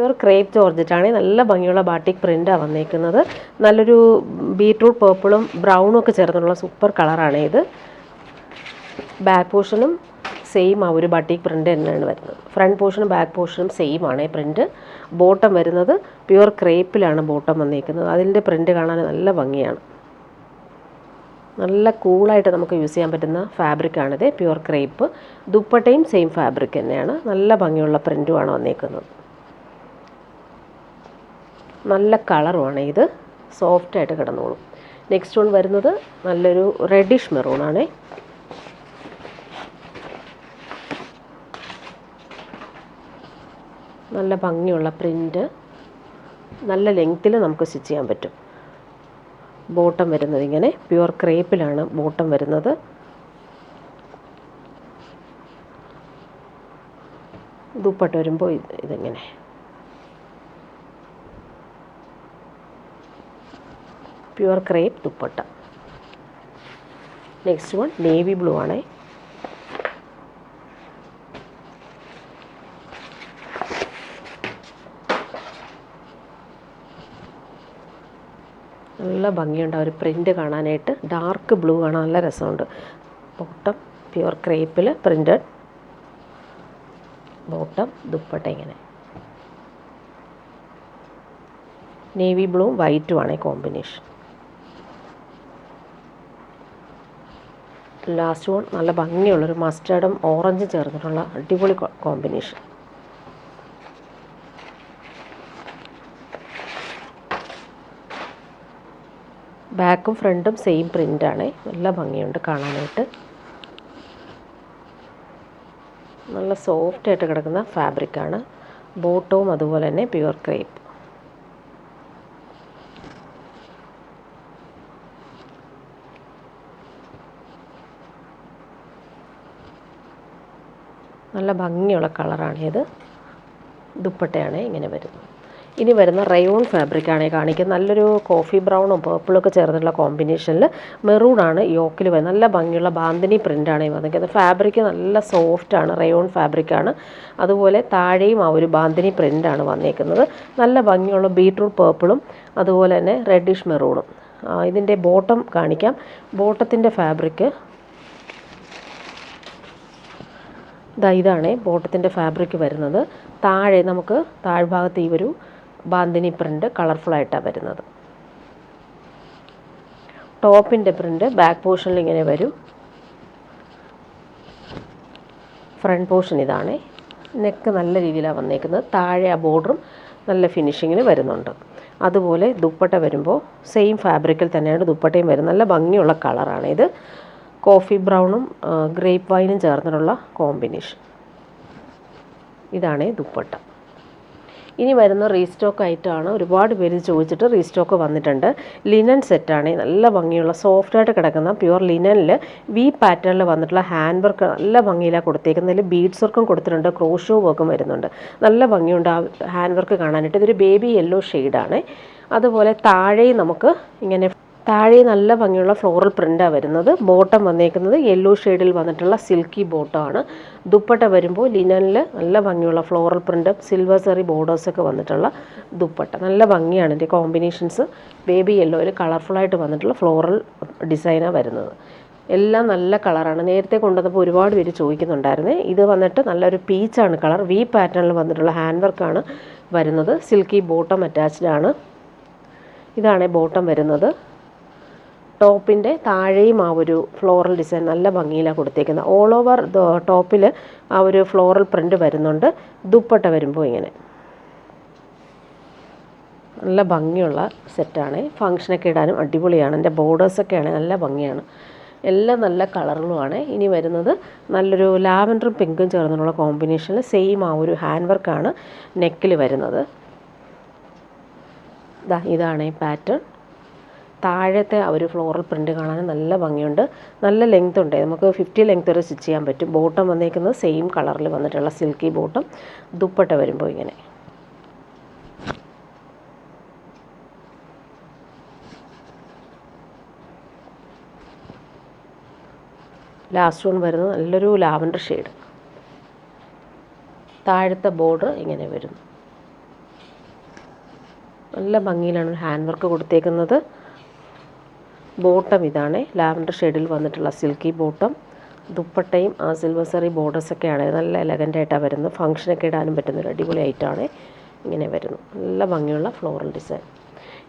Pure crepe ജോർജറ്റാണ്. നല്ല ഭംഗിയുള്ള batik പ്രിൻ്റാണ് വന്നേക്കുന്നത്. നല്ലൊരു ബീട്രൂട്ട് പേർപ്പിളും ബ്രൗണും ഒക്കെ ചേർന്നുള്ള സൂപ്പർ കളറാണ് ഇത്. ബാക്ക് പോർഷനും സെയിം ആ ഒരു ബാട്ടിക് പ്രിൻ്റ് തന്നെയാണ് വരുന്നത്. ഫ്രണ്ട് പോർഷനും ബാക്ക് പോർഷനും സെയിം ആണ് പ്രിൻ്റ്. ബോട്ടം വരുന്നത് പ്യുവർ ക്രേപ്പിലാണ് ബോട്ടം വന്നേക്കുന്നത്. അതിൻ്റെ പ്രിൻ്റ് കാണാൻ നല്ല ഭംഗിയാണ്. നല്ല കൂളായിട്ട് നമുക്ക് യൂസ് ചെയ്യാൻ പറ്റുന്ന ഫാബ്രിക്കാണിത്, പ്യുവർ ക്രേപ്പ്. ദുപ്പട്ടയും സെയിം ഫാബ്രിക് തന്നെയാണ്. നല്ല ഭംഗിയുള്ള പ്രിൻറ്റുമാണ് വന്നേക്കുന്നത്. നല്ല കളറുമാണ് ഇത്, സോഫ്റ്റായിട്ട് കിടന്നോളും. നെക്സ്റ്റ് വൺ വരുന്നത് നല്ലൊരു റെഡിഷ് മെറൂണാണ്. നല്ല ഭംഗിയുള്ള പ്രിൻ്റ്, നല്ല ലെങ്ത്തിൽ നമുക്ക് സ്റ്റിച്ച് ചെയ്യാൻ പറ്റും. ബോട്ടം വരുന്നത് ഇങ്ങനെ പ്യുവർ ക്രേപ്പിലാണ് ബോട്ടം വരുന്നത്. ദുപ്പട്ട വരുമ്പോൾ ഇതിങ്ങനെ pure crepe dupatta. Next one navy blue ആണ്. നല്ല ഭംഗിയുണ്ട് ആ ഒരു പ്രിൻ്റ് കാണാനായിട്ട്. ഡാർക്ക് ബ്ലൂ കാണാൻ നല്ല രസമുണ്ട്. ബോട്ടം പ്യുവർ ക്രേപ്പിൽ പ്രിൻ്റഡ് ബോട്ടം, ദുപ്പട്ട ഇങ്ങനെ നേവി ബ്ലൂവും വൈറ്റുമാണ് കോമ്പിനേഷൻ. ലാസ്റ്റ് വൺ നല്ല ഭംഗിയുള്ളൊരു മസ്റ്റേർഡും ഓറഞ്ചും ചേർന്നിട്ടുള്ള അടിപൊളി കോമ്പിനേഷൻ. ബാക്കും ഫ്രണ്ടും സെയിം പ്രിൻ്റാണ്. നല്ല ഭംഗിയുണ്ട് കാണാനായിട്ട്. നല്ല സോഫ്റ്റായിട്ട് കിടക്കുന്ന ഫാബ്രിക്കാണ്. ബോട്ടവും അതുപോലെ തന്നെ പ്യുവർ ക്രേപ്പ്. നല്ല ഭംഗിയുള്ള കളറാണിത്. ദുപ്പട്ടയാണ് ഇങ്ങനെ വരുന്നത്. ഇനി വരുന്ന റയോൺ ഫാബ്രിക്കാണ് കാണിക്കുന്നത്. നല്ലൊരു കോഫി ബ്രൗണും പേർപ്പിളൊക്കെ ചേർന്നിട്ടുള്ള കോമ്പിനേഷനിൽ മെറൂണാണ് യോക്കിൽ വരുന്നത്. നല്ല ഭംഗിയുള്ള ബാന്തിനി പ്രിൻ്റാണ് വന്നിരിക്കുന്നത്. ഫാബ്രിക് നല്ല സോഫ്റ്റാണ്, റയോൺ ഫാബ്രിക്കാണ്. അതുപോലെ താഴെയും ആ ഒരു ബാന്തിനി പ്രിൻ്റാണ് വന്നേക്കുന്നത്. നല്ല ഭംഗിയുള്ള ബീട്രൂട്ട് പേർപ്പിളും അതുപോലെ തന്നെ റെഡിഷ് മെറൂണും. ഇതിൻ്റെ ബോട്ടം കാണിക്കാം. ബോട്ടത്തിൻ്റെ ഫാബ്രിക് ഇതാണ് ബോട്ടത്തിൻ്റെ ഫാബ്രിക് വരുന്നത്. താഴെ നമുക്ക് താഴ്ഭാഗത്ത് ഈ ഒരു ബാന്തിനി പ്രിൻ്റ് കളർഫുള്ളായിട്ടാണ് വരുന്നത്. ടോപ്പിൻ്റെ പ്രിൻ്റ് ബാക്ക് പോർഷനിൽ ഇങ്ങനെ വരും. ഫ്രണ്ട് പോർഷൻ ഇതാണ്. നെക്ക് നല്ല രീതിയിലാണ് വന്നേക്കുന്നത്. താഴെ ആ ബോർഡറും നല്ല ഫിനിഷിങ്ങിൽ വരുന്നുണ്ട്. അതുപോലെ ദുപ്പട്ട വരുമ്പോൾ സെയിം ഫാബ്രിക്കിൽ തന്നെയാണ് ദുപ്പട്ടയും വരുന്നത്. നല്ല ഭംഗിയുള്ള കളറാണ് ഇത്. കോഫി ബ്രൗണും ഗ്രേപ്പ് വൈനും ചേർന്നിട്ടുള്ള കോമ്പിനേഷൻ. ഇതാണ് ദുപ്പട്ട. ഇനി വരുന്ന റീസ്റ്റോക്ക് ഐറ്റമാണ്. ഒരുപാട് പേര് ചോദിച്ചിട്ട് റീസ്റ്റോക്ക് വന്നിട്ടുണ്ട്. ലിനൻ സെറ്റാണ്. നല്ല ഭംഗിയുള്ള സോഫ്റ്റായിട്ട് കിടക്കുന്ന പ്യുവർ ലിനനിൽ വി പാറ്റേണിൽ വന്നിട്ടുള്ള ഹാൻഡ് വർക്ക് നല്ല ഭംഗിയിലാണ് കൊടുത്തേക്കുന്നതിൽ. ബീഡ്സ് വർക്കും കൊടുത്തിട്ടുണ്ട്, ക്രോഷോ വർക്കും വരുന്നുണ്ട്. നല്ല ഭംഗിയുണ്ട് ആ ഹാൻഡ് വർക്ക് കാണാനായിട്ട്. ഇതൊരു ബേബി യെല്ലോ ഷെയ്ഡാണ്. അതുപോലെ താഴെയും നമുക്ക് ഇങ്ങനെ താഴെ നല്ല ഭംഗിയുള്ള ഫ്ലോറൽ പ്രിൻ്റാണ് വരുന്നത്. ബോട്ടം വന്നേക്കുന്നത് യെല്ലോ ഷെയ്ഡിൽ വന്നിട്ടുള്ള സിൽക്കി ബോട്ടമാണ്. ദുപ്പട്ട വരുമ്പോൾ ലിനനിൽ നല്ല ഭംഗിയുള്ള ഫ്ലോറൽ പ്രിൻ്റ്, സിൽവർ സെറി ബോർഡേഴ്സൊക്കെ വന്നിട്ടുള്ള ദുപ്പട്ട. നല്ല ഭംഗിയാണ് ഇതിൻ്റെ കോമ്പിനേഷൻസ്. ബേബി യെല്ലോയിൽ കളർഫുള്ളായിട്ട് വന്നിട്ടുള്ള ഫ്ലോറൽ ഡിസൈനാണ് വരുന്നത്. എല്ലാം നല്ല കളറാണ്. നേരത്തെ കൊണ്ടുവന്നപ്പോൾ ഒരുപാട് പേര് ചോദിക്കുന്നുണ്ടായിരുന്നേ. ഇത് വന്നിട്ട് നല്ലൊരു പീച്ചാണ് കളർ. വി പാറ്റേണിൽ വന്നിട്ടുള്ള ഹാൻഡ് വർക്കാണ് വരുന്നത്. സിൽക്കി ബോട്ടം അറ്റാച്ച്ഡ് ആണ്. ഇതാണ് ബോട്ടം വരുന്നത്. ടോപ്പിൻ്റെ താഴെയും ആ ഒരു ഫ്ലോറൽ ഡിസൈൻ നല്ല ഭംഗിയിലാണ് കൊടുത്തേക്കുന്നത്. ഓൾ ഓവർ ടോപ്പിൽ ആ ഒരു ഫ്ലോറൽ പ്രിൻ്റ് വരുന്നുണ്ട്. ദുപ്പട്ട വരുമ്പോൾ ഇങ്ങനെ നല്ല ഭംഗിയുള്ള സെറ്റാണ്. ഫങ്ഷനൊക്കെ ഇടാനും അടിപൊളിയാണ്. എൻ്റെ ബോർഡേഴ്സൊക്കെയാണ് നല്ല ഭംഗിയാണ്. എല്ലാം നല്ല കളറുകളുമാണ്. ഇനി വരുന്നത് നല്ലൊരു ലാവൻഡറും പിങ്കും ചേർന്നുള്ള കോമ്പിനേഷനിൽ സെയിം ആ ഒരു ഹാൻഡ് വർക്കാണ് നെക്കിൽ വരുന്നത്. ഇതാണ് ഈ പാറ്റേൺ. താഴത്തെ ആ ഒരു ഫ്ലോറൽ പ്രിൻ്റ് കാണാൻ നല്ല ഭംഗിയുണ്ട്. നല്ല ലെങ്ത് ഉണ്ട്. നമുക്ക് 50 ലെങ്ത് വരെ സ്റ്റിച്ച് ചെയ്യാൻ പറ്റും. ബോട്ടം വന്നേക്കുന്നത് സെയിം കളറിൽ വന്നിട്ടുള്ള സിൽക്കി ബോട്ടം. ദുപ്പട്ട വരുമ്പോൾ ഇങ്ങനെ ലാസ്റ്റ് വൺ വരുന്നത് നല്ലൊരു ലാവൻഡർ ഷെയ്ഡ്. താഴത്തെ ബോർഡർ ഇങ്ങനെ വരുന്നു. നല്ല ഭംഗിയിലാണ് ഹാൻഡ് വർക്ക് കൊടുത്തേക്കുന്നത്. ബോട്ടം ഇതാണ്, ലാവൻഡർ ഷെയ്ഡിൽ വന്നിട്ടുള്ള സിൽക്കി ബോട്ടം. ദുപ്പട്ടയും സിൽവർ സറി ബോർഡേഴ്സൊക്കെയാണ്, നല്ല എലഗൻ്റായിട്ടാണ് വരുന്നത്. ഫംഗ്ഷനൊക്കെ ഇടാനും പറ്റുന്നൊരു അടിപൊളി ഐറ്റമാണ്. ഇങ്ങനെ വരുന്നു, നല്ല ഭംഗിയുള്ള ഫ്ലോറൽ ഡിസൈൻ.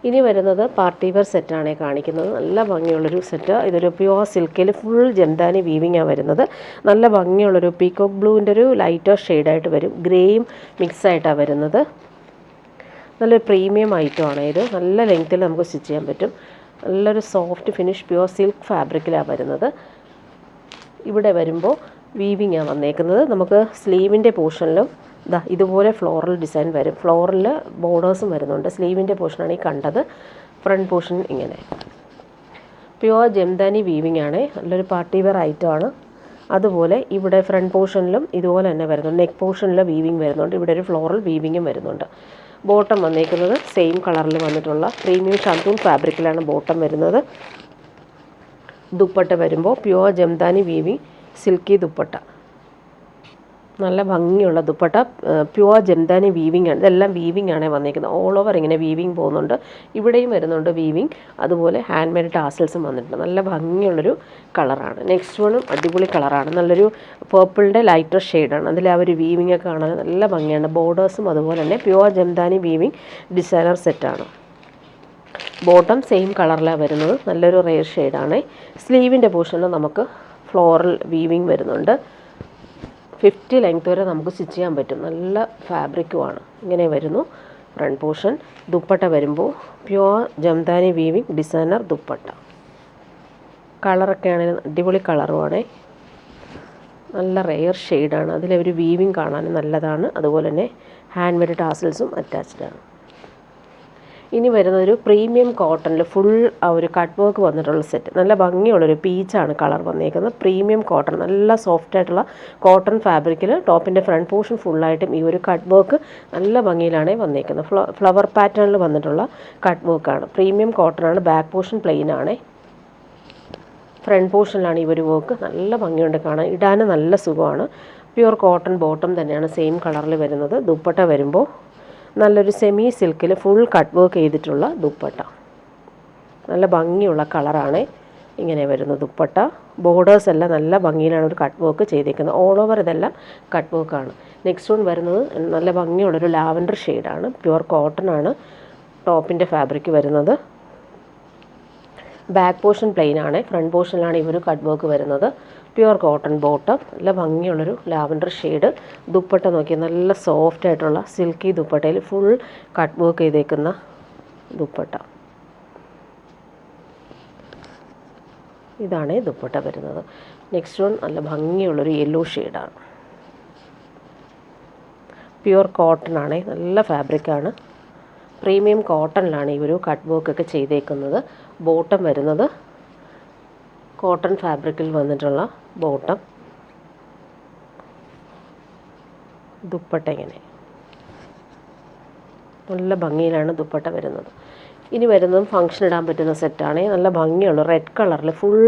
ഇനി വരുന്നത് പാർട്ടി വെയർ സെറ്റാണ് കാണിക്കുന്നത്. നല്ല ഭംഗിയുള്ളൊരു സെറ്റ്. ഇതൊരു പ്യുവർ സിൽക്കിൽ ഫുൾ ജംദാനി വീവിങ്ങാണ് വരുന്നത്. നല്ല ഭംഗിയുള്ളൊരു പീകോക്ക് ബ്ലൂവിൻ്റെ ഒരു ലൈറ്റർ ഷെയ്ഡായിട്ട് വരും, ഗ്രേയും മിക്സായിട്ടാണ് വരുന്നത്. നല്ലൊരു പ്രീമിയം ഐറ്റമാണ് ഇത്. നല്ല ലെങ്ത്തിൽ നമുക്ക് സ്റ്റിച്ച് ചെയ്യാൻ പറ്റും. നല്ലൊരു സോഫ്റ്റ് ഫിനിഷ് പ്യുവർ സിൽക്ക് ഫാബ്രിക്കിലാണ് വരുന്നത്. ഇവിടെ വരുമ്പോൾ വീവിങ്ങാണ് വന്നേക്കുന്നത്. നമുക്ക് സ്ലീവിൻ്റെ പോർഷനിലും ഇതുപോലെ ഫ്ലോറൽ ഡിസൈൻ വരും. ഫ്ലോറൽ ബോർഡേഴ്സും വരുന്നുണ്ട്. സ്ലീവിൻ്റെ പോർഷനാണ് ഈ കണ്ടത്. ഫ്രണ്ട് പോർഷൻ ഇങ്ങനെ പ്യുവർ ജംദാനി വീവിംഗ് ആണ്. നല്ലൊരു പാർട്ടി വെയർ ഐറ്റമാണ്. അതുപോലെ ഇവിടെ ഫ്രണ്ട് പോർഷനിലും ഇതുപോലെ തന്നെ വരുന്നുണ്ട്. നെക്ക് പോർഷനിൽ വീവിംഗ് വരുന്നുണ്ട്. ഇവിടെ ഒരു ഫ്ലോറൽ വീവിങ്ങും വരുന്നുണ്ട്. ബോട്ടം വന്നേക്കുന്നത് സെയിം കളറിൽ വന്നിട്ടുള്ള പ്രീമിയം ഷാന്തൂൺ ഫാബ്രിക്കിലാണ് ബോട്ടം വരുന്നത്. ദുപ്പട്ട വരുമ്പോൾ pure Jamdani weaving silky dupatta. നല്ല ഭംഗിയുള്ള ദുപ്പട്ട, പ്യുവർ ജംദാനി വീവിംഗ് ആണ്. ഇതെല്ലാം വീവിംഗ് ആണ് വന്നിരിക്കുന്നത്. ഓൾ ഓവർ ഇങ്ങനെ വീവിംഗ് പോകുന്നുണ്ട്. ഇവിടെയും വരുന്നുണ്ട് വീവിംഗ്. അതുപോലെ ഹാൻഡ് മെയ്ഡ് ടാസൽസും വന്നിട്ടുണ്ട്. നല്ല ഭംഗിയുള്ളൊരു കളറാണ്. നെക്സ്റ്റ് വണ്ണും അടിപൊളി കളറാണ്. നല്ലൊരു പേർപ്പിളിൻ്റെ ലൈറ്റർ ഷെയ്ഡാണ്. അതിൽ ആ ഒരു വീവിംഗ് ഒക്കെ കാണാൻ നല്ല ഭംഗിയാണ്. ബോർഡേഴ്സും അതുപോലെ തന്നെ പ്യുവർ ജംദാനി വീവിംഗ് ഡിസൈനർ സെറ്റാണ്. ബോട്ടം സെയിം കളറിലാണ് വരുന്നത്. നല്ലൊരു റെയർ ഷെയ്ഡാണ്. സ്ലീവിൻ്റെ പോർഷനിൽ നമുക്ക് ഫ്ലോറൽ വീവിംഗ് വരുന്നുണ്ട്. 50 ലെങ്ത് വരെ നമുക്ക് സ്റ്റിച്ച് ചെയ്യാൻ പറ്റും. നല്ല ഫാബ്രിക്കുമാണ്. ഇങ്ങനെ വരുന്നു ഫ്രണ്ട് പോർഷൻ. ദുപ്പട്ട വരുമ്പോൾ pure Jamdani weaving designer dupatta. കളറൊക്കെ ആണെങ്കിൽ അടിപൊളി കളറുമാണ്. നല്ല റെയർ ഷെയ്ഡാണ്. അതിലൊരു വീവിംഗ് കാണാൻ നല്ലതാണ്. അതുപോലെ തന്നെ ഹാൻഡ് മെയ്ഡ് ടാസൽസും അറ്റാച്ച്ഡാണ്. ഇനി വരുന്നതൊരു പ്രീമിയം കോട്ടണിൽ ഫുൾ ആ ഒരു കട്ട് വർക്ക് വന്നിട്ടുള്ള സെറ്റ്. നല്ല ഭംഗിയുള്ളൊരു പീച്ചാണ് കളർ വന്നേക്കുന്നത്. പ്രീമിയം കോട്ടൺ, നല്ല സോഫ്റ്റ് ആയിട്ടുള്ള കോട്ടൺ ഫാബ്രിക്കിൽ ടോപ്പിൻ്റെ ഫ്രണ്ട് പോർഷൻ ഫുള്ളായിട്ടും ഈ ഒരു കട്ട് വർക്ക് നല്ല ഭംഗിയിലാണ് വന്നേക്കുന്നത്. ഫ്ലവർ പാറ്റേണിൽ വന്നിട്ടുള്ള കട്ട് വർക്കാണ്. പ്രീമിയം കോട്ടണാണ്. ബാക്ക് പോർഷൻ പ്ലെയിൻ ആണ്. ഫ്രണ്ട് പോർഷനിലാണ് ഈ ഒരു വർക്ക്. നല്ല ഭംഗിയുണ്ട് കാണാൻ. ഇടാനും നല്ല സുഖമാണ്. പ്യുവർ കോട്ടൺ ബോട്ടം തന്നെയാണ് സെയിം കളറിൽ വരുന്നത്. ദുപ്പട്ട വരുമ്പോൾ നല്ലൊരു സെമി സിൽക്കിൽ ഫുൾ കട്ട് വർക്ക് ചെയ്തിട്ടുള്ള ദുപ്പട്ട. നല്ല ഭംഗിയുള്ള കളറാണ്. ഇങ്ങനെ വരുന്ന ദുപ്പട്ട. ബോർഡേഴ്സ് എല്ലാം നല്ല ഭംഗിയിലാണ് ഒരു കട്ട് വർക്ക് ചെയ്തിരിക്കുന്നത്. ഓൾ ഓവർ ഇതെല്ലാം കട്ട് വർക്കാണ്. നെക്സ്റ്റ് വൺ വരുന്നത് നല്ല ഭംഗിയുള്ളൊരു ലാവൻഡർ ഷെയ്ഡാണ്. പ്യുവർ കോട്ടൺ ആണ് ടോപ്പിൻ്റെ ഫാബ്രിക് വരുന്നത്. ബാക്ക് പോർഷൻ പ്ലെയിൻ ആണ്. ഫ്രണ്ട് പോർഷനിലാണ് ഈ ഒരു കട്ട് വർക്ക് വരുന്നത്. Pure cotton bottom. നല്ല ഭംഗിയുള്ളൊരു ലാവൻഡർ ഷെയ്ഡ്. ദുപ്പട്ട നോക്കി നല്ല സോഫ്റ്റ് ആയിട്ടുള്ള സിൽക്കി ദുപ്പട്ടയിൽ ഫുൾ കട്ട് വർക്ക് ചെയ്തേക്കുന്ന ദുപ്പട്ട. ഇതാണ് ദുപ്പട്ട വരുന്നത്. നെക്സ്റ്റ് വൺ നല്ല ഭംഗിയുള്ളൊരു യെല്ലോ ഷെയ്ഡാണ്. പ്യുവർ കോട്ടൺ ആണ്. നല്ല ഫാബ്രിക്കാണ്. പ്രീമിയം കോട്ടണിലാണ് ഈ ഒരു കട്ട് വർക്കൊക്കെ ചെയ്തേക്കുന്നത്. ബോട്ടം വരുന്നത് കോട്ടൺ ഫാബ്രിക്കിൽ വന്നിട്ടുള്ള ബോട്ടം. ദുപ്പട്ട ഇങ്ങനെ നല്ല ഭംഗിയിലാണ് ദുപ്പട്ട വരുന്നത്. ഇനി വരുന്നതും ഫംഗ്ഷൻ ഇടാൻ പറ്റുന്ന സെറ്റാണ്. നല്ല ഭംഗിയുള്ള റെഡ് കളറിൽ ഫുൾ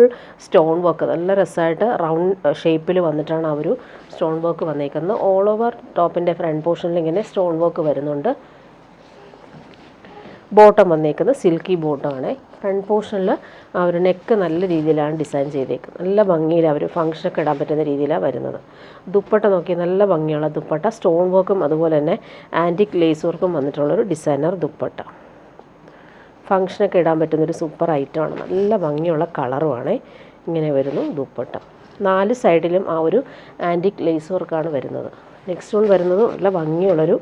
സ്റ്റോൺ വർക്ക്, നല്ല രസമായിട്ട് റൗണ്ട് ഷേപ്പിൽ വന്നിട്ടാണ് ആ ഒരു സ്റ്റോൺ വർക്ക് വന്നേക്കുന്നത്. ഓൾ ഓവർ ടോപ്പിൻ്റെ ഫ്രണ്ട് പോർഷനിൽ ഇങ്ങനെ സ്റ്റോൺ വർക്ക് വരുന്നുണ്ട്. ബോട്ടം വന്നേക്കുന്നത് സിൽക്കി ബോട്ടമാണ്. ഫ്രണ്ട് പോർഷനിൽ ആ ഒരു നെക്ക് നല്ല രീതിയിലാണ് ഡിസൈൻ ചെയ്തേക്കുന്നത്. നല്ല ഭംഗിയിൽ അവർ ഫംഗ്ഷനൊക്കെ ഇടാൻ പറ്റുന്ന രീതിയിലാണ് വരുന്നത്. ദുപ്പട്ട നോക്കി നല്ല ഭംഗിയുള്ള ദുപ്പട്ട. സ്റ്റോൺ വർക്കും അതുപോലെ തന്നെ ആൻറ്റിക് ലേസ് വർക്കും വന്നിട്ടുള്ളൊരു ഡിസൈനർ ദുപ്പട്ട. ഫംഗ്ഷനൊക്കെ ഇടാൻ പറ്റുന്നൊരു സൂപ്പർ ഐറ്റമാണ്. നല്ല ഭംഗിയുള്ള കളറുമാണ്. ഇങ്ങനെ വരുന്നു ദുപ്പട്ട. 4 സൈഡിലും ആ ഒരു ആൻറ്റിക് ലേസ് വർക്കാണ് വരുന്നത്. നെക്സ്റ്റ് വൺ വരുന്നത് നല്ല ഭംഗിയുള്ളൊരു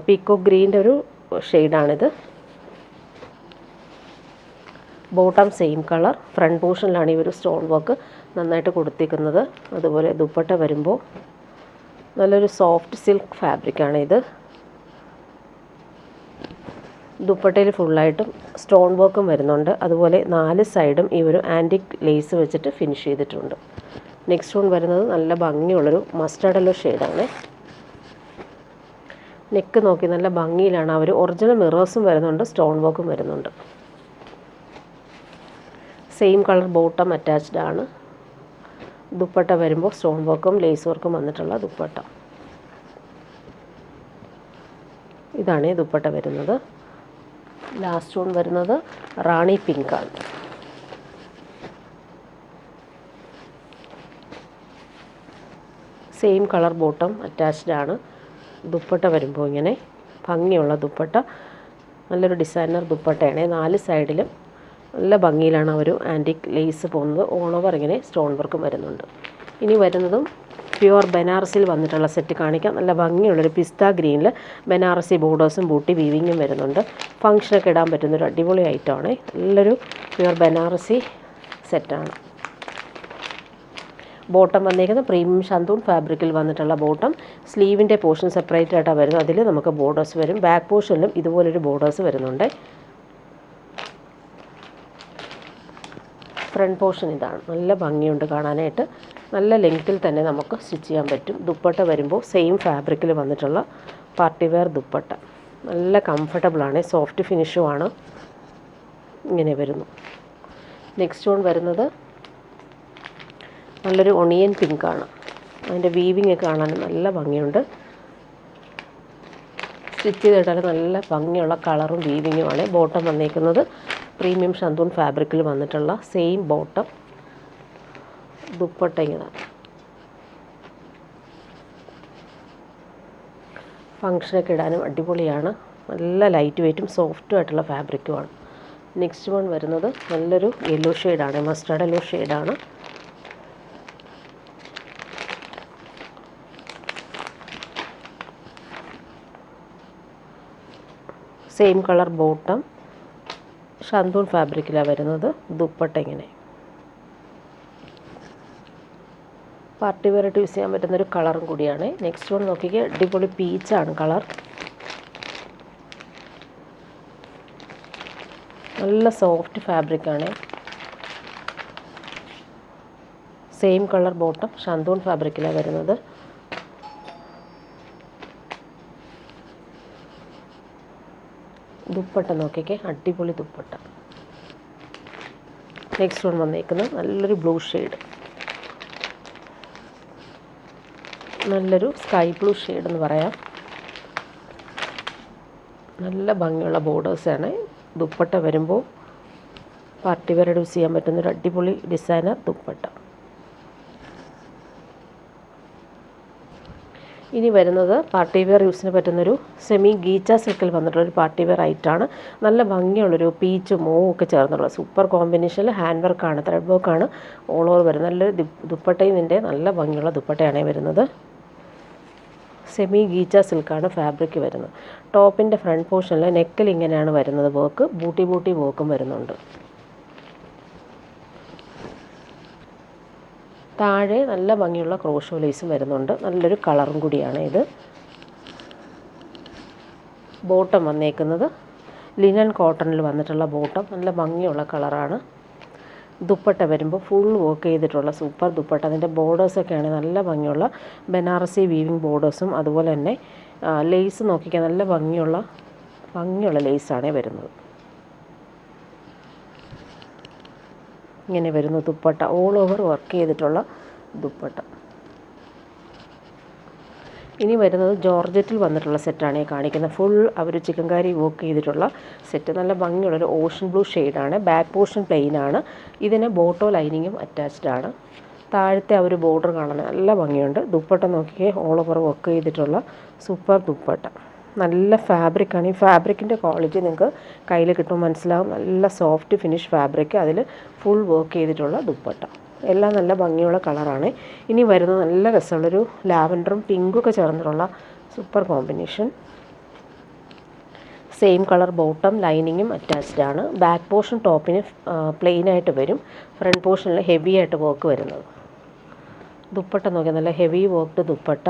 പീക്കോക്ക് ഗ്രീൻ്റെ ഒരു ഷെയ്ഡാണിത്. Bottom same colour. ഫ്രണ്ട് പോർഷനിലാണ് ഈ ഒരു സ്റ്റോൺ വർക്ക് നന്നായിട്ട് കൊടുത്തിരിക്കുന്നത്. അതുപോലെ ദുപ്പട്ട വരുമ്പോൾ നല്ലൊരു സോഫ്റ്റ് സിൽക്ക് ഫാബ്രിക്കാണ് ഇത്. ദുപ്പട്ടയിൽ ഫുള്ളായിട്ടും സ്റ്റോൺ വർക്കും വരുന്നുണ്ട്. അതുപോലെ 4 സൈഡും ഈ ഒരു ആൻറ്റിക് ലേസ് വെച്ചിട്ട് ഫിനിഷ് ചെയ്തിട്ടുണ്ട്. നെക്സ്റ്റ് വൺ വരുന്നത് നല്ല ഭംഗിയുള്ളൊരു മസ്റ്റർഡ് യെല്ലോ ഷെയ്ഡാണ്. നെക്ക് നോക്കി നല്ല ഭംഗിയിലാണ്. അവർ ഒറിജിനൽ മിറേഴ്സും വരുന്നുണ്ട്, സ്റ്റോൺ വർക്കും വരുന്നുണ്ട്. സെയിം കളർ ബോട്ടം അറ്റാച്ച്ഡ് ആണ്. ദുപ്പട്ട വരുമ്പോൾ സ്റ്റോൺ വർക്കും ലേസ് വർക്കും വന്നിട്ടുള്ള ദുപ്പട്ട. ഇതാണ് ദുപ്പട്ട വരുന്നത്. ലാസ്റ്റ് വൺ വരുന്നത് റാണി പിങ്കാണ്. സെയിം കളർ ബോട്ടം അറ്റാച്ച്ഡ് ആണ്. ദുപ്പട്ട വരുമ്പോൾ ഇങ്ങനെ ഭംഗിയുള്ള ദുപ്പട്ട, നല്ലൊരു ഡിസൈനർ ദുപ്പട്ടയാണ്. 4 സൈഡിലും നല്ല ഭംഗിയിലാണ് ഒരു ആൻറ്റിക് ലേസ് പോകുന്നത്. ഓൾ ഓവർ ഇങ്ങനെ സ്റ്റോൺ വർക്കും വരുന്നുണ്ട്. ഇനി വരുന്നതും പ്യുവർ ബനാറസിൽ വന്നിട്ടുള്ള സെറ്റ് കാണിക്കാം. നല്ല ഭംഗിയുള്ളൊരു പിസ്ത ഗ്രീനിൽ ബനാറസി ബോർഡേഴ്സും ബൂട്ടി വീവിങ്ങും വരുന്നുണ്ട്. ഫംഗ്ഷനൊക്കെ ഇടാൻ പറ്റുന്നൊരു അടിപൊളി ഐറ്റമാണ്. നല്ലൊരു പ്യുവർ ബനാറസി സെറ്റാണ്. ബോട്ടം വന്നിരിക്കുന്നത് പ്രീമിയം ഷന്തൂൺ ഫാബ്രിക്കിൽ വന്നിട്ടുള്ള ബോട്ടം. സ്ലീവിൻ്റെ പോർഷൻ സെപ്പറേറ്റ് ആയിട്ടാണ് വരുന്നത്. അതിൽ നമുക്ക് ബോർഡേഴ്സ് വരും. ബാക്ക് പോർഷനിലും ഇതുപോലൊരു ബോർഡേഴ്സ് വരുന്നുണ്ട്. ഫ്രണ്ട് പോർഷൻ ഇതാണ്. നല്ല ഭംഗിയുണ്ട് കാണാനായിട്ട്. നല്ല ലെങ്ത്തിൽ തന്നെ നമുക്ക് സ്റ്റിച്ച് ചെയ്യാൻ പറ്റും. ദുപ്പട്ട വരുമ്പോൾ സെയിം ഫാബ്രിക്കിൽ വന്നിട്ടുള്ള പാർട്ടി വെയർ ദുപ്പട്ട. നല്ല കംഫർട്ടബിളാണ്, സോഫ്റ്റ് ഫിനിഷുമാണ്. ഇങ്ങനെ വരുന്നു. നെക്സ്റ്റ് വൺ വരുന്നത് നല്ലൊരു ഒണിയൻ പിങ്കാണ്. അതിൻ്റെ വീവിങ് കാണാൻ നല്ല ഭംഗിയുണ്ട്. സ്റ്റിച്ച് ചെയ്തിട്ടാൽ നല്ല ഭംഗിയുള്ള കളറും വീവിങ്ങുമാണ്. ബോട്ടം വന്നിരിക്കുന്നത് പ്രീമിയം ഷന്തൂൺ ഫാബ്രിക്കിൽ വന്നിട്ടുള്ള സെയിം ബോട്ടം. ദുപ്പട്ട ഇങ്ങനെ ഫങ്ഷനൊക്കെ ഇടാനും അടിപൊളിയാണ്. നല്ല ലൈറ്റ് വെയ്റ്റും സോഫ്റ്റും ആയിട്ടുള്ള ഫാബ്രിക്കുമാണ്. നെക്സ്റ്റ് വൺ വരുന്നത് നല്ലൊരു യെല്ലോ ഷെയ്ഡാണ്, മസ്റ്റാർഡ് യെല്ലോ ഷെയ്ഡാണ്. സെയിം കളർ ബോട്ടം, ഷന്തൂൺ ഫാബ്രിക്കിലാണ് വരുന്നത്. ദുപ്പട്ട ഇങ്ങനെ പാർട്ടി വെയറായിട്ട് യൂസ് ചെയ്യാൻ പറ്റുന്നൊരു കളറും കൂടിയാണ്. നെക്സ്റ്റ് വൺ നോക്കിക്കുക, അടിപൊളി പീച്ചാണ് കളർ. നല്ല സോഫ്റ്റ് ഫാബ്രിക്കാണ്. സെയിം കളർ ബോട്ടം, ഷന്തൂൺ ഫാബ്രിക്കിലാണ് വരുന്നത്. ദുപ്പട്ട നോക്കിക്കേ, അടിപൊളി ദുപ്പട്ട. നെക്സ്റ്റ് വൺ വന്നേക്കുന്നത് നല്ലൊരു ബ്ലൂ ഷെയ്ഡ്, നല്ലൊരു സ്കൈ ബ്ലൂ ഷെയ്ഡ് എന്ന് പറയാം. നല്ല ഭംഗിയുള്ള ബോർഡേഴ്സാണ്. ദുപ്പട്ട വരുമ്പോൾ പാർട്ടി വെയർ യൂസ് ചെയ്യാൻ പറ്റുന്നൊരു അടിപൊളി ഡിസൈനർ ദുപ്പട്ട. ഇനി വരുന്നത് പാർട്ടി വെയർ യൂസിന് പറ്റുന്നൊരു സെമി ഗീച്ച സിൽക്കിൽ വന്നിട്ടുള്ളൊരു പാർട്ടി വെയർ ഐറ്റാണ്. നല്ല ഭംഗിയുള്ളൊരു പീച്ച് മോവും ഒക്കെ ചേർന്നുള്ള സൂപ്പർ കോമ്പിനേഷനിൽ ഹാൻഡ് വർക്കാണ്, ത്രെഡ് വർക്കാണ് ഓൾ ഓവർ വരുന്നത്. നല്ലൊരു ദുപ്പട്ടയും ഇതിൻ്റെ നല്ല ഭംഗിയുള്ള ദുപ്പട്ടയാണ് വരുന്നത്. സെമി ഗീച്ച സിൽക്കാണ് ഫാബ്രിക് വരുന്നത്. ടോപ്പിൻ്റെ ഫ്രണ്ട് പോർഷനിൽ നെക്കിൽ ഇങ്ങനെയാണ് വരുന്നത് വർക്ക്. ബൂട്ടി വർക്കും വരുന്നുണ്ട്. താഴെ നല്ല ഭംഗിയുള്ള ക്രോഷോ ലേസും വരുന്നുണ്ട്. നല്ലൊരു കളറും കൂടിയാണ് ഇത്. ബോട്ടം വന്നേക്കുന്നത് ലിനൻ കോട്ടണിൽ വന്നിട്ടുള്ള ബോട്ടം. നല്ല ഭംഗിയുള്ള കളറാണ്. ദുപ്പട്ട വരുമ്പോൾ ഫുൾ വർക്ക് ചെയ്തിട്ടുള്ള സൂപ്പർ ദുപ്പട്ട. അതിൻ്റെ ബോർഡേഴ്സൊക്കെയാണ് നല്ല ഭംഗിയുള്ള ബനാറസി വീവിങ് ബോർഡേഴ്സും അതുപോലെ തന്നെ ലേസ് നോക്കിക്കാൻ നല്ല ഭംഗിയുള്ള ലേസാണ് വരുന്നത്. ഇങ്ങനെ വരുന്നു ദുപ്പട്ട. ഓൾ ഓവർ വർക്ക് ചെയ്തിട്ടുള്ള ദുപ്പട്ട. ഇനി വരുന്നത് ജോർജറ്റിൽ വന്നിട്ടുള്ള സെറ്റാണ് ഈ കാണിക്കുന്നത്. ഫുൾ അവർ ചിക്കൻകാരി വർക്ക് ചെയ്തിട്ടുള്ള സെറ്റ്. നല്ല ഭംഗിയുള്ളൊരു ഓഷൻ ബ്ലൂ ഷെയ്ഡാണ്. ബാക്ക് പോർഷൻ പ്ലെയിൻ ആണ്. ഇതിന് ബോട്ടോ ലൈനിങ്ങും അറ്റാച്ച്ഡ് ആണ്. താഴത്തെ ആ ഒരു ബോർഡർ കാണാൻ നല്ല ഭംഗിയുണ്ട്. ദുപ്പട്ട നോക്കിയേ, ഓൾ ഓവർ വർക്ക് ചെയ്തിട്ടുള്ള സൂപ്പർ ദുപ്പട്ട. നല്ല ഫാബ്രിക്കാണ്. ഈ ഫാബ്രിക്കിൻ്റെ ക്വാളിറ്റി നിങ്ങൾക്ക് കയ്യിൽ കിട്ടുമ്പോൾ മനസ്സിലാവും. നല്ല സോഫ്റ്റ് ഫിനിഷ് ഫാബ്രിക്, അതിൽ ഫുൾ വർക്ക് ചെയ്തിട്ടുള്ള ദുപ്പട്ട. എല്ലാം നല്ല ഭംഗിയുള്ള കളറാണ്. ഇനി വരുന്നത് നല്ല രസമുള്ളൊരു ലാവൻഡറും പിങ്കൊക്കെ ചേർന്നിട്ടുള്ള super combination. Same colour bottom, ലൈനിങ്ങും അറ്റാച്ച്ഡ് ആണ്. ബാക്ക് പോർഷൻ ടോപ്പിന് പ്ലെയിൻ ആയിട്ട് വരും. ഫ്രണ്ട് പോർഷനിൽ ഹെവി ആയിട്ട് വർക്ക് വരുന്നത്. ദുപ്പട്ട നോക്കിയാൽ നല്ല ഹെവി വർക്ക്ഡ് ദുപ്പട്ട.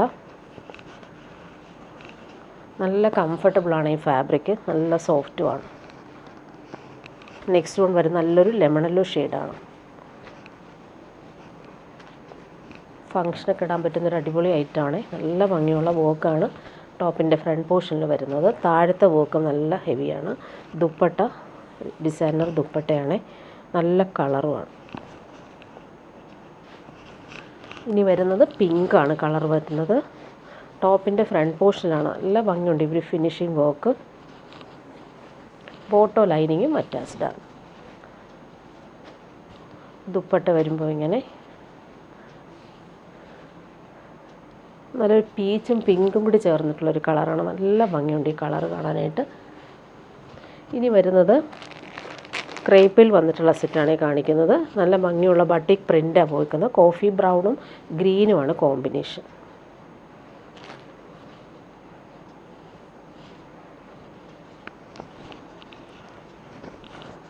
നല്ല കംഫർട്ടബിളാണ് ഈ ഫാബ്രിക്, നല്ല സോഫ്റ്റുമാണ്. നെക്സ്റ്റ് വൺ വരുന്ന നല്ലൊരു ലെമൺ യെല്ലോ ഷെയ്ഡാണ്. ഫങ്ഷനൊക്കെ ഇടാൻ പറ്റുന്നൊരു അടിപൊളി ഐറ്റമാണ്. നല്ല ഭംഗിയുള്ള വർക്കാണ് ടോപ്പിൻ്റെ ഫ്രണ്ട് പോർഷനിൽ വരുന്നത്. താഴത്തെ വർക്ക് നല്ല ഹെവിയാണ്. ദുപ്പട്ട ഡിസൈനർ ദുപ്പട്ടയാണ്. നല്ല കളറുമാണ്. ഇനി വരുന്നത് പിങ്കാണ് കളർ വരുന്നത്. ടോപ്പിൻ്റെ ഫ്രണ്ട് പോർഷനിലാണ്. നല്ല ഭംഗിയുണ്ട് ഇവർ ഫിനിഷിങ് വർക്ക്. ബോട്ടോ ലൈനിങ്ങും അറ്റാച്ച്ഡാണ്. ദുപ്പട്ട വരുമ്പോൾ ഇങ്ങനെ നല്ലൊരു പീച്ചും പിങ്കും കൂടി ചേർന്നിട്ടുള്ളൊരു കളറാണ്. നല്ല ഭംഗിയുണ്ട് ഈ കളർ കാണാനായിട്ട്. ഇനി വരുന്നത് ക്രേപ്പിൽ വന്നിട്ടുള്ള സെറ്റാണ് കാണിക്കുന്നത്. നല്ല ഭംഗിയുള്ള ബട്ടിക് പ്രിൻ്റാണ് പോയിക്കുന്നത്. കോഫി ബ്രൗണും ഗ്രീനുമാണ് കോമ്പിനേഷൻ.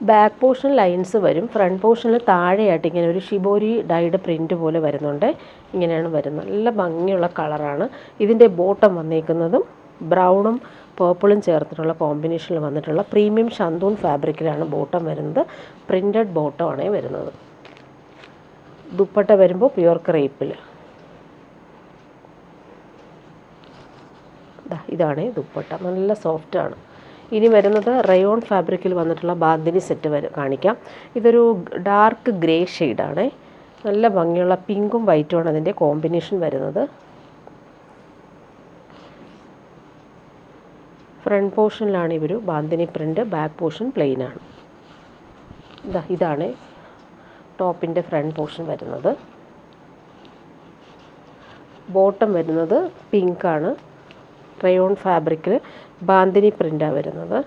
ബാക്ക് പോർഷൻ ലൈൻസ് വരും. ഫ്രണ്ട് പോർഷനിൽ താഴെയായിട്ട് ഇങ്ങനെ ഒരു ഷിബോരി ഡൈഡ് പ്രിൻ്റ് പോലെ വരുന്നുണ്ട്. ഇങ്ങനെയാണ് വരുന്നത്. നല്ല ഭംഗിയുള്ള കളറാണ്. ഇതിൻ്റെ ബോട്ടം വന്നേക്കുന്നതും ബ്രൗണും പേർപ്പിളും ചേർത്തിട്ടുള്ള കോമ്പിനേഷനിൽ വന്നിട്ടുള്ള പ്രീമിയം ഷന്തൂൺ ഫാബ്രിക്കിലാണ് ബോട്ടം വരുന്നത്. പ്രിൻറ്റഡ് ബോട്ടമാണ് വരുന്നത്. ദുപ്പട്ട വരുമ്പോൾ പ്യുവർ ക്രേപ്പിൽ. ഇതാണ് ദുപ്പട്ട. നല്ല സോഫ്റ്റാണ്. ഇനി വരുന്നത് റയോൺ ഫാബ്രിക്കിൽ വന്നിട്ടുള്ള ബാന്തിനി സെറ്റ് കാണിക്കാം. ഇതൊരു ഡാർക്ക് ഗ്രേ ഷെയ്ഡാണ്. നല്ല ഭംഗിയുള്ള പിങ്കും വൈറ്റുമാണ് അതിൻ്റെ കോമ്പിനേഷൻ വരുന്നത്. ഫ്രണ്ട് പോർഷനിലാണ് ഇവർ bandhani print, back portion plain ആണ്. ഇതാണ് ടോപ്പിൻ്റെ ഫ്രണ്ട് പോർഷൻ വരുന്നത്. ബോട്ടം വരുന്നത് പിങ്കാണ്. റയോൺ ഫാബ്രിക്കിൽ ബാന്തിനി പ്രിൻ്റാണ് വരുന്നത്.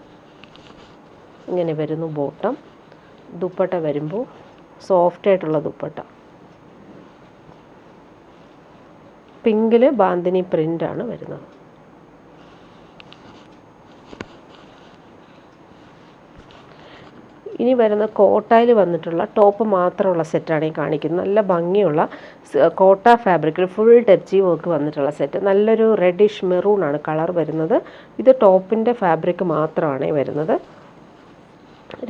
ഇങ്ങനെ വരുന്നു ബോട്ടം. ദുപ്പട്ട വരുമ്പോൾ സോഫ്റ്റായിട്ടുള്ള ദുപ്പട്ട. പിങ്കിൽ ബാന്തിനി പ്രിൻ്റാണ് വരുന്നത്. ഇനി വരുന്ന കോട്ടയിൽ വന്നിട്ടുള്ള ടോപ്പ് മാത്രമുള്ള സെറ്റാണ് ഈ കാണിക്കുന്നത്. നല്ല ഭംഗിയുള്ള കോട്ട ഫാബ്രിക്കിൽ ഫുൾ ടച്ച് വർക്ക് വന്നിട്ടുള്ള സെറ്റ്. നല്ലൊരു റെഡിഷ് മെറൂണാണ് കളർ വരുന്നത്. ഇത് ടോപ്പിൻ്റെ ഫാബ്രിക് മാത്രമാണ് വരുന്നത്.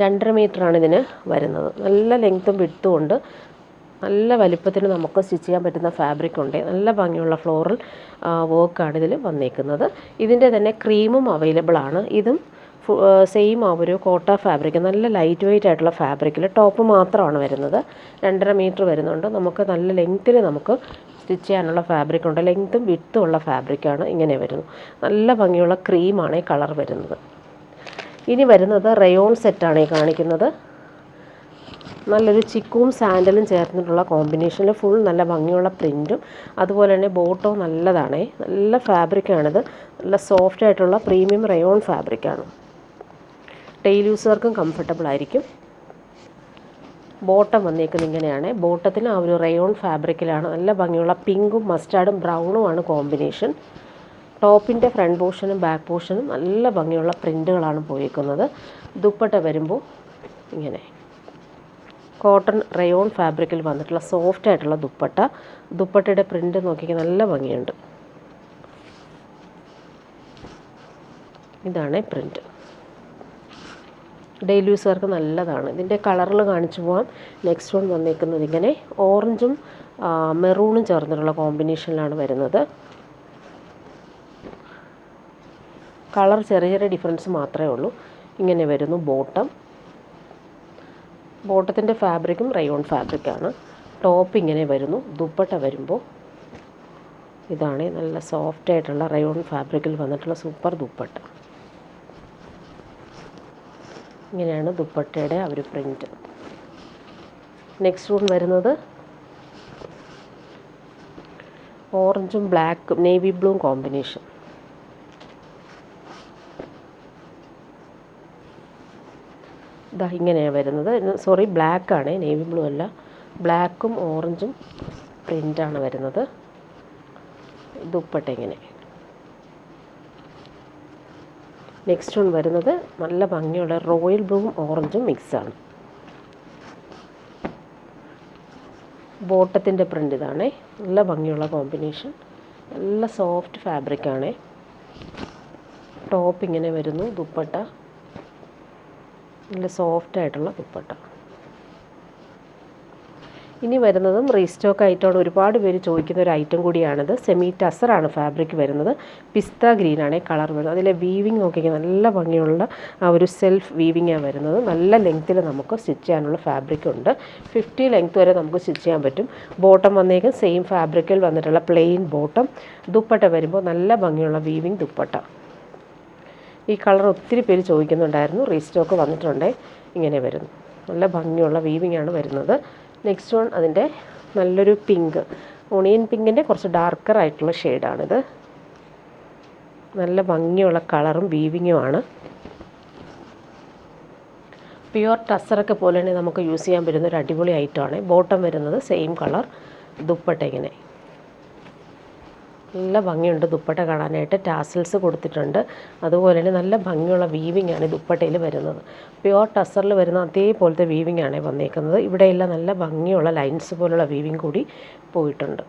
2.5 മീറ്ററാണ് ഇതിന് വരുന്നത്. നല്ല ലെങ്ത്തും വിഡ്ത്തും ഉണ്ട്. നല്ല വലിപ്പത്തിൽ നമുക്ക് സ്റ്റിച്ച് ചെയ്യാൻ പറ്റുന്ന ഫാബ്രിക് ഉണ്ട്. നല്ല ഭംഗിയുള്ള ഫ്ലോറൽ വർക്കാണ് ഇതിൽ വന്നേക്കുന്നത്. ഇതിൻ്റെ തന്നെ ക്രീമും അവൈലബിൾ ആണ്. ഇതും സെയിം ആ ഒരു കോട്ട ഫാബ്രിക്, നല്ല ലൈറ്റ് വെയ്റ്റ് ആയിട്ടുള്ള ഫാബ്രിക്കിൽ ടോപ്പ് മാത്രമാണ് വരുന്നത്. 2.5 മീറ്റർ വരുന്നുണ്ട്. നമുക്ക് നല്ല ലെങ്ത്തിൽ നമുക്ക് സ്റ്റിച്ച് ചെയ്യാനുള്ള ഫാബ്രിക് ഉണ്ട്. ലെങ്ത്തും വിഡ്ത്തും ഉള്ള ഫാബ്രിക്കാണ്. ഇങ്ങനെ വരുന്നു. നല്ല ഭംഗിയുള്ള ക്രീമാണ് ഈ കളർ വരുന്നത്. ഇനി വരുന്നത് റയോൺ സെറ്റാണ് ഈ കാണിക്കുന്നത്. നല്ലൊരു ചിക്കും സാൻഡലും ചേർന്നിട്ടുള്ള കോമ്പിനേഷനിൽ ഫുൾ നല്ല ഭംഗിയുള്ള പ്രിൻറ്റും അതുപോലെ തന്നെ ബോട്ടവും നല്ലതാണ്. നല്ല ഫാബ്രിക്കാണിത്. നല്ല സോഫ്റ്റ് ആയിട്ടുള്ള പ്രീമിയം റയോൺ ഫാബ്രിക്കാണ്. ഡെയിലി യൂസർക്കും കംഫർട്ടബിൾ ആയിരിക്കും. ബോട്ടം വന്നേക്കുന്നത് ഇങ്ങനെയാണ്. ബോട്ടത്തിന് ആ ഒരു റയോൺ ഫാബ്രിക്കിലാണ്. നല്ല ഭംഗിയുള്ള പിങ്കും മസ്റ്റാർഡും ബ്രൗണുമാണ് കോമ്പിനേഷൻ. ടോപ്പിൻ്റെ ഫ്രണ്ട് പോർഷനും ബാക്ക് പോർഷനും നല്ല ഭംഗിയുള്ള പ്രിൻറ്റുകളാണ് പോയിരിക്കുന്നത്. ദുപ്പട്ട വരുമ്പോൾ ഇങ്ങനെ കോട്ടൺ റയോൺ ഫാബ്രിക്കിൽ വന്നിട്ടുള്ള സോഫ്റ്റ് ആയിട്ടുള്ള ദുപ്പട്ട. ദുപ്പട്ടയുടെ പ്രിൻ്റ് നോക്കിയാൽ നല്ല ഭംഗിയുണ്ട്. ഇതാണ് പ്രിൻ്റ്. ഡെയിലി യൂസുകാർക്ക് നല്ലതാണ്. ഇതിൻ്റെ കളറിൽ കാണിച്ചു പോകാം. നെക്സ്റ്റ് വൺ വന്നേക്കുന്നത് ഇങ്ങനെ ഓറഞ്ചും മെറൂണും ചേർന്നിട്ടുള്ള കോമ്പിനേഷനിലാണ് വരുന്നത്. കളർ ചെറിയ ചെറിയ ഡിഫറൻസ് മാത്രമേ ഉള്ളൂ. ഇങ്ങനെ വരുന്നു ബോട്ടം. ബോട്ടത്തിൻ്റെ ഫാബ്രിക്കും റയോൺ ഫാബ്രിക്കാണ്. ടോപ്പ് ഇങ്ങനെ വരുന്നു. ദുപ്പട്ട വരുമ്പോൾ ഇതാണ് നല്ല സോഫ്റ്റ് ആയിട്ടുള്ള റയോൺ ഫാബ്രിക്കിൽ വന്നിട്ടുള്ള സൂപ്പർ ദുപ്പട്ട. ഇങ്ങനെയാണ് ദുപ്പട്ടയുടെ ആ ഒരു പ്രിൻറ്റ്. നെക്സ്റ്റ് വൺ വരുന്നത് ഓറഞ്ചും ബ്ലാക്കും നേവി ബ്ലൂവും കോമ്പിനേഷൻ. ഇങ്ങനെയാണ് വരുന്നത്. സോറി, ബ്ലാക്കാണ്, നേവി ബ്ലൂ അല്ല. ബ്ലാക്കും ഓറഞ്ചും പ്രിൻ്റാണ് വരുന്നത്. ദുപ്പട്ട ഇങ്ങനെ. നെക്സ്റ്റ് വൺ വരുന്നത് നല്ല ഭംഗിയുള്ള റോയൽ ബ്ലൂവും ഓറഞ്ചും മിക്സാണ്. ബോട്ടത്തിൻ്റെ പ്രിൻ്റ് ഇതാണ്. നല്ല ഭംഗിയുള്ള കോമ്പിനേഷൻ. നല്ല സോഫ്റ്റ് ഫാബ്രിക്കാണ്. ടോപ്പ് ഇങ്ങനെ വരുന്നു. ദുപ്പട്ട നല്ല സോഫ്റ്റ് ആയിട്ടുള്ള ദുപ്പട്ട. ഇനി വരുന്നതും റീസ്റ്റോക്ക് ഐറ്റമാണ്. ഒരുപാട് പേര് ചോദിക്കുന്ന ഒരു ഐറ്റം കൂടിയാണിത്. സെമി ടസറാണ് ഫാബ്രിക് വരുന്നത്. പിസ്ത ഗ്രീനാണ് കളർ വരുന്നത്. അതിലെ വീവിങ് നോക്കിയാൽ നല്ല ഭംഗിയുള്ള ആ ഒരു സെൽഫ് വീവിങ്ങാണ് വരുന്നത്. നല്ല ലെങ്ത്തിൽ നമുക്ക് സ്റ്റിച്ച് ചെയ്യാനുള്ള ഫാബ്രിക് ഉണ്ട്. 50 ലെങ്ത്ത് വരെ നമുക്ക് സ്റ്റിച്ച് ചെയ്യാൻ പറ്റും. ബോട്ടം വന്നേക്കും സെയിം ഫാബ്രിക്കിൽ വന്നിട്ടുള്ള പ്ലെയിൻ ബോട്ടം. ദുപ്പട്ട വരുമ്പോൾ നല്ല ഭംഗിയുള്ള വീവിങ് ദുപ്പട്ട. ഈ കളർ ഒത്തിരി പേര് ചോദിക്കുന്നുണ്ടായിരുന്നു. റീസ്റ്റോക്ക് വന്നിട്ടുണ്ട്. ഇങ്ങനെ വരുന്നു. നല്ല ഭംഗിയുള്ള വീവിംഗ് ആണ് വരുന്നത്. നെക്സ്റ്റ് വൺ അതിൻ്റെ നല്ലൊരു പിങ്ക്, ഓണിയൻ പിങ്കിൻ്റെ കുറച്ച് ഡാർക്കർ ആയിട്ടുള്ള ഷെയ്ഡാണിത്. നല്ല ഭംഗിയുള്ള കളറും വീവിങ്ങുമാണ്. പ്യുവർ ടസറൊക്കെ പോലെ തന്നെ നമുക്ക് യൂസ് ചെയ്യാൻ പറ്റുന്ന ഒരു അടിപൊളി ഐറ്റമാണ്. ബോട്ടം വരുന്നത് സെയിം കളർ. ദുപ്പട്ട ഇങ്ങനെ നല്ല ഭംഗിയുണ്ട് ദുപ്പട്ട കാണാനായിട്ട്. ടാസിൽസ് കൊടുത്തിട്ടുണ്ട്. അതുപോലെ തന്നെ നല്ല ഭംഗിയുള്ള വീവിംഗ് ആണ് ഈ ദുപ്പട്ടയിൽ വരുന്നത്. പ്യുവർ ടസറിൽ വരുന്ന അതേപോലത്തെ വീവിംഗ് ആണ് വന്നേക്കുന്നത്. ഇവിടെയെല്ലാം നല്ല ഭംഗിയുള്ള ലൈൻസ് പോലുള്ള വീവിംഗ് കൂടി പോയിട്ടുണ്ട്.